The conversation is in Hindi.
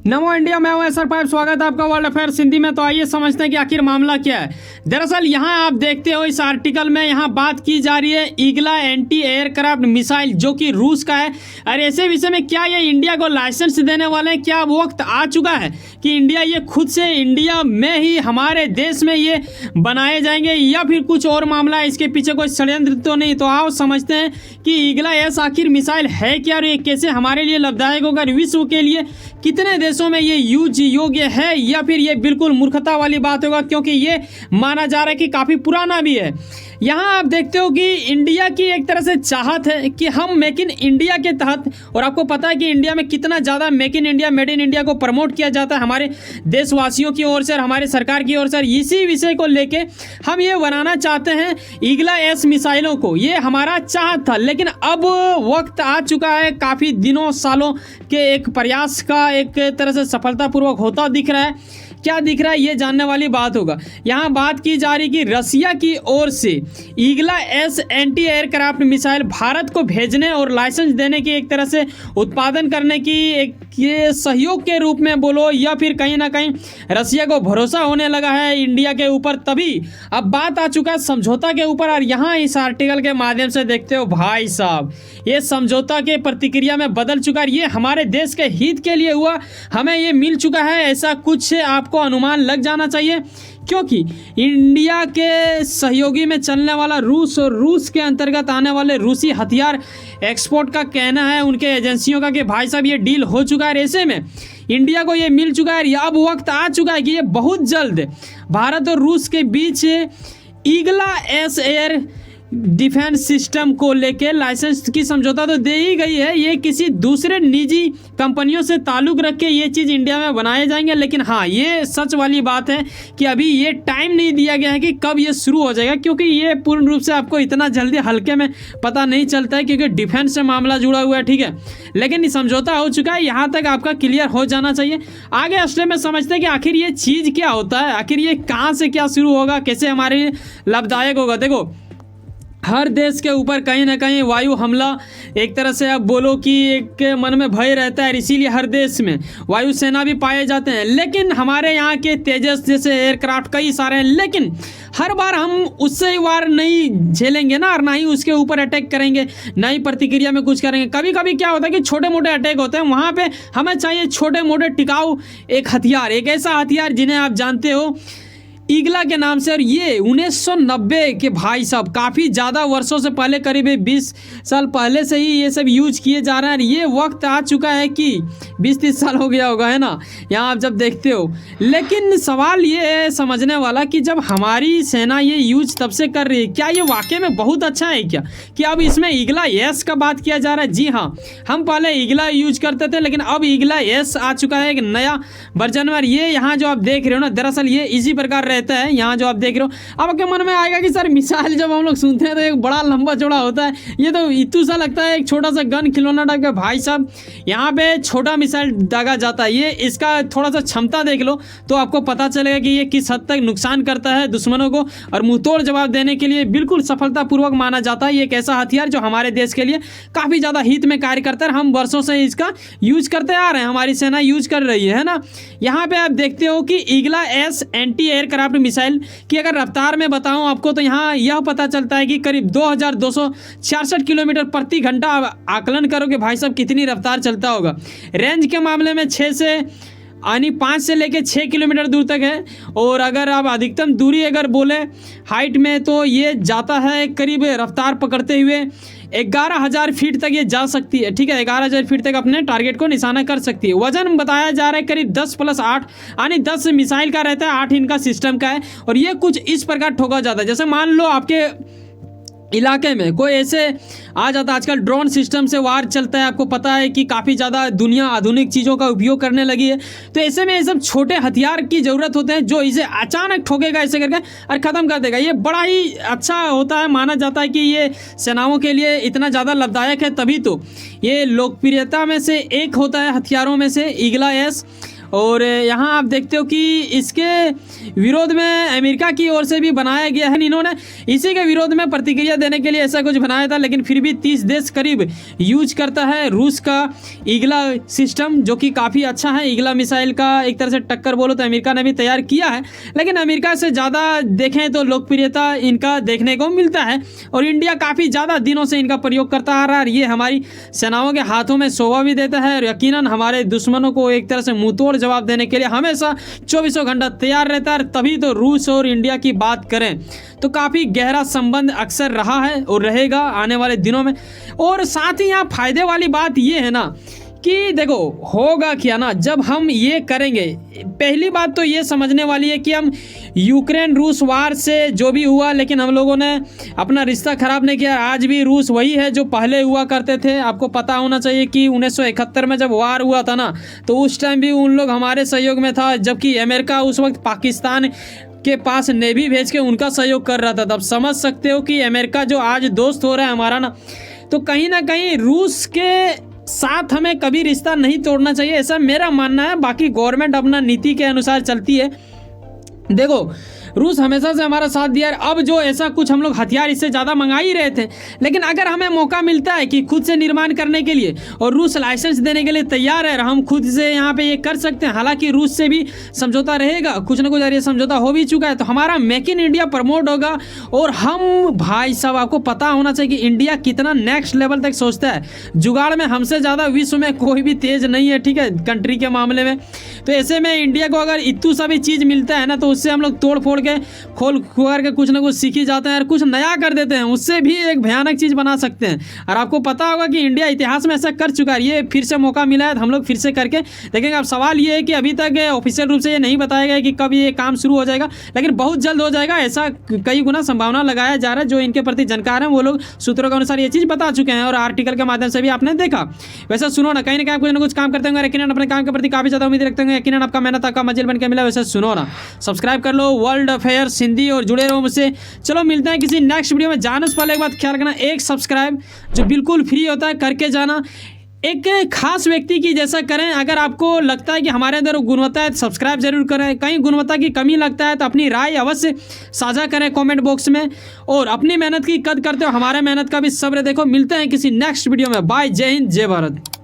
नमो इंडिया, मैं हूं SR5। स्वागत है आपका वर्ल्ड अफेयर्स हिंदी में। तो आइए समझते हैं कि आखिर मामला क्या है। दरअसल यहां आप देखते हो इस आर्टिकल में यहां बात की जा रही है ईगला एंटी एयरक्राफ्ट मिसाइल, जो कि रूस का है। और ऐसे विषय में क्या ये इंडिया को लाइसेंस देने वाले हैं? क्या अब वक्त आ चुका है कि इंडिया ये खुद से इंडिया में ही हमारे देश में ये बनाए जाएंगे, या फिर कुछ और मामला है, इसके पीछे कोई षड्यंत्र तो नहीं? तो आओ समझते हैं कि ईगला एस आखिर मिसाइल है क्या और ये कैसे हमारे लिए लाभदायक होगा, विश्व के लिए कितने देशों में ये यूज योग्य है, या फिर ये बिल्कुल मूर्खता वाली बात होगा, क्योंकि ये माना जा रहा है कि काफ़ी पुराना भी है। यहाँ आप देखते हो कि इंडिया की एक तरह से चाहत है कि हम मेक इन इंडिया के तहत, और आपको पता है कि इंडिया में कितना ज़्यादा make in India, made in India को प्रमोट किया जाता है हमारे देशवासियों की ओर से और हमारे सरकार की ओर से। इसी विषय को लेके हम ये बनाना चाहते हैं ईगला एस मिसाइलों को। ये हमारा चाहत था, लेकिन अब वक्त आ चुका है, काफ़ी दिनों सालों के एक प्रयास का एक तरह से सफलतापूर्वक होता दिख रहा है। क्या दिख रहा है ये जानने वाली बात होगा। यहाँ बात की जा रही कि रसिया की ओर से Igla S anti aircraft missile Bharat को भेजने और लाइसेंस देने की एक तरह से उत्पादन करने की एक ये सहयोग के रूप में बोलो, या फिर कहीं ना कहीं रसिया को भरोसा होने लगा है इंडिया के ऊपर, तभी अब बात आ चुका है समझौता के ऊपर। और यहाँ इस आर्टिकल के माध्यम से देखते हो भाई साहब, ये समझौता के प्रतिक्रिया में बदल चुका है। ये हमारे देश के हित के लिए हुआ, हमें ये मिल चुका है, ऐसा कुछ आपको अनुमान लग जाना चाहिए, क्योंकि इंडिया के सहयोगी में चलने वाला रूस और रूस के अंतर्गत आने वाले रूसी हथियार एक्सपोर्ट का कहना है उनके एजेंसियों का कि भाई साहब ये डील हो चुका है। ऐसे में इंडिया को ये मिल चुका है, अब वक्त आ चुका है कि ये बहुत जल्द भारत और रूस के बीच ईगला एस एयर डिफेंस सिस्टम को लेके लाइसेंस की समझौता तो दे ही गई है। ये किसी दूसरे निजी कंपनियों से ताल्लुक रख के ये चीज़ इंडिया में बनाए जाएंगे, लेकिन हाँ ये सच वाली बात है कि अभी ये टाइम नहीं दिया गया है कि कब ये शुरू हो जाएगा, क्योंकि ये पूर्ण रूप से आपको इतना जल्दी हल्के में पता नहीं चलता है, क्योंकि डिफेंस से मामला जुड़ा हुआ है, ठीक है। लेकिन समझौता हो चुका है, यहाँ तक आपका क्लियर हो जाना चाहिए। आगे स्टेप में समझते हैं कि आखिर ये चीज़ क्या होता है, आखिर ये कहाँ से क्या शुरू होगा, कैसे हमारे लिए लाभदायक होगा। देखो, हर देश के ऊपर कहीं ना कहीं वायु हमला एक तरह से आप बोलो कि एक मन में भय रहता है, इसीलिए हर देश में वायु सेना भी पाए जाते हैं। लेकिन हमारे यहाँ के तेजस जैसे एयरक्राफ्ट कई सारे हैं, लेकिन हर बार हम उससे वार नहीं झेलेंगे ना, और ना ही उसके ऊपर अटैक करेंगे, ना ही प्रतिक्रिया में कुछ करेंगे। कभी कभी क्या होता है कि छोटे मोटे अटैक होते हैं, वहाँ पे हमें चाहिए छोटे मोटे टिकाऊ एक हथियार, एक ऐसा हथियार जिन्हें आप जानते हो ईगला के नाम से। और ये 1990 के भाई साहब काफ़ी ज़्यादा वर्षों से पहले, करीब 20 साल पहले से ही ये सब यूज किए जा रहे हैं। ये वक्त आ चुका है कि 20-30 साल हो गया होगा, है ना, यहाँ आप जब देखते हो। लेकिन सवाल ये है समझने वाला कि जब हमारी सेना ये यूज तब से कर रही है, क्या ये वाकई में बहुत अच्छा है क्या कि अब इसमें ईगला एस का बात किया जा रहा है? जी हाँ, हम पहले ईगला यूज करते थे, लेकिन अब ईगला एस आ चुका है एक नया वर्जन में। ये यहाँ जो आप देख रहे हो ना, दरअसल ये इसी प्रकार रहता है। यहाँ जो आप देख रहे हो, अब आपके मन में आएगा कि सर मिसाइल जब हम लोग सुनते हैं तो एक बड़ा लंबा चौड़ा होता है, ये तो इतू सा लगता है, एक छोटा सा गन खिलौना टाइप का। भाई साहब यहाँ पे छोटा मिसाइल दागा जाता है। ये इसका थोड़ा सा क्षमता देख लो तो आपको पता चलेगा कि ये किस हद तक नुकसान करता है दुश्मनों को, और मुंहतोड़ जवाब देने के लिए बिल्कुल सफलतापूर्वक माना जाता है। ये एक ऐसा हथियार जो हमारे देश के लिए काफ़ी ज़्यादा हित में कार्य करता है। हम वर्षों से इसका यूज करते आ रहे हैं, हमारी सेना यूज कर रही है ना। यहाँ पे आप देखते हो कि ईगला एस एंटी एयरक्राफ्ट मिसाइल की अगर रफ्तार में बताऊं आपको, तो यहाँ यह पता चलता है कि करीब 2266 किलोमीटर प्रति घंटा। आकलन करो कि भाई साहब कितनी रफ्तार चलता होगा। रेंज के मामले में 5 से लेके 6 किलोमीटर दूर तक है। और अगर आप अधिकतम दूरी अगर बोले हाइट में, तो ये जाता है करीब रफ्तार पकड़ते हुए 11,000 फीट तक ये जा सकती है, ठीक है। 11,000 फीट तक अपने टारगेट को निशाना कर सकती है। वजन बताया जा रहा है करीब 10+8, यानी 10 मिसाइल का रहता है, 8 इनका सिस्टम का है। और ये कुछ इस प्रकार ठोका जाता है, जैसे मान लो आपके इलाके में कोई ऐसे आ जाता, आजकल ड्रोन सिस्टम से वार चलता है, आपको पता है कि काफ़ी ज़्यादा दुनिया आधुनिक चीज़ों का उपयोग करने लगी है। तो ऐसे में ये सब छोटे हथियार की ज़रूरत होते हैं जो इसे अचानक ठोकेगा ऐसे करके और ख़त्म कर देगा। ये बड़ा ही अच्छा होता है, माना जाता है कि ये सेनाओं के लिए इतना ज़्यादा लाभदायक है, तभी तो ये लोकप्रियता में से एक होता है हथियारों में से ईगला एस। और यहाँ आप देखते हो कि इसके विरोध में अमेरिका की ओर से भी बनाया गया है। इन्होंने इसी के विरोध में प्रतिक्रिया देने के लिए ऐसा कुछ बनाया था, लेकिन फिर भी 30 देश करीब यूज करता है रूस का ईगला सिस्टम, जो कि काफ़ी अच्छा है। ईगला मिसाइल का एक तरह से टक्कर बोलो तो अमेरिका ने भी तैयार किया है, लेकिन अमेरिका से ज़्यादा देखें तो लोकप्रियता इनका देखने को मिलता है और इंडिया काफ़ी ज़्यादा दिनों से इनका प्रयोग करता आ रहा है। ये हमारी सेनाओं के हाथों में शोभा भी देता है और यकीनन हमारे दुश्मनों को एक तरह से मुंहतोड़ जवाब देने के लिए हमेशा 24 घंटा तैयार रहता है। तभी तो रूस और इंडिया की बात करें तो काफ़ी गहरा संबंध अक्सर रहा है और रहेगा आने वाले दिनों में। और साथ ही यहाँ फायदे वाली बात ये है ना कि देखो होगा क्या ना, जब हम ये करेंगे, पहली बात तो ये समझने वाली है कि हम यूक्रेन रूस वार से जो भी हुआ, लेकिन हम लोगों ने अपना रिश्ता ख़राब नहीं किया। आज भी रूस वही है जो पहले हुआ करते थे। आपको पता होना चाहिए कि 1971 में जब वार हुआ था ना, तो उस टाइम भी उन लोग हमारे सहयोग में था, जबकि अमेरिका उस वक्त पाकिस्तान के पास नेवी भेज के उनका सहयोग कर रहा था। तब समझ सकते हो कि अमेरिका जो आज दोस्त हो रहा है हमारा ना, तो कहीं ना कहीं रूस के साथ हमें कभी रिश्ता नहीं तोड़ना चाहिए, ऐसा मेरा मानना है। बाकी गवर्नमेंट अपना नीति के अनुसार चलती है। देखो रूस हमेशा से हमारा साथ दिया है। अब जो ऐसा कुछ हम लोग हथियार इससे ज़्यादा मंगा ही रहे थे, लेकिन अगर हमें मौका मिलता है कि खुद से निर्माण करने के लिए और रूस लाइसेंस देने के लिए तैयार है, हम खुद से यहाँ पे ये कर सकते हैं। हालांकि रूस से भी समझौता रहेगा, कुछ ना कुछ, अरे समझौता हो भी चुका है, तो हमारा मेक इन इंडिया प्रमोट होगा। और हम भाई साहब आपको पता होना चाहिए कि इंडिया कितना नेक्स्ट लेवल तक सोचता है। जुगाड़ में हमसे ज़्यादा विश्व में कोई भी तेज नहीं है, ठीक है, कंट्री के मामले में। तो ऐसे में इंडिया को अगर इतू सा भी चीज़ मिलता है ना, तो उससे हम लोग तोड़ फोड़ के खोल खुआर के कुछ ना कुछ सीख ही जाते हैं और कुछ नया कर देते हैं, उससे भी एक भयानक चीज़ बना सकते हैं। और आपको पता होगा कि इंडिया इतिहास में ऐसा कर चुका है। ये फिर से मौका मिला है तो हम लोग फिर से करके देखेंगे। अब सवाल ये है कि अभी तक ऑफिशियल रूप से ये नहीं बताया गया कि कब ये काम शुरू हो जाएगा, लेकिन बहुत जल्द हो जाएगा, ऐसा कई गुना संभावना लगाया जा रहा है। जो इनके प्रति जानकार हैं वो लोग सूत्रों के अनुसार ये चीज़ बता चुके हैं और आर्टिकल के माध्यम से भी आपने देखा। वैसे सुनो ना, कहीं ना कहीं कुछ काम करते होंगे, यकीनन अपने काम के प्रति काफ़ी ज़्यादा उम्मीद रखते होंगे, यकीनन आपका मेहनत आपका मंजिल बन के मिला। वैसे सुनो ना, सब्सक्राइब कर लो वर्ल्ड अफेयर्स हिंदी और जुड़े रहो मुझसे। चलो मिलते हैं किसी नेक्स्ट वीडियो में। जाने से पहले एक बात ख्याल रखना, एक सब्सक्राइब जो बिल्कुल फ्री होता है करके जाना, एक खास व्यक्ति की जैसा करें। अगर आपको लगता है कि हमारे अंदर गुणवत्ता है तो सब्सक्राइब जरूर करें, कहीं गुणवत्ता की कमी लगता है तो अपनी राय अवश्य साझा करें कमेंट बॉक्स में। और अपनी मेहनत की कदर करते हो, हमारे मेहनत का भी सब्र देखो। मिलते हैं किसी नेक्स्ट वीडियो में। बाय, जय हिंद, जय भारत।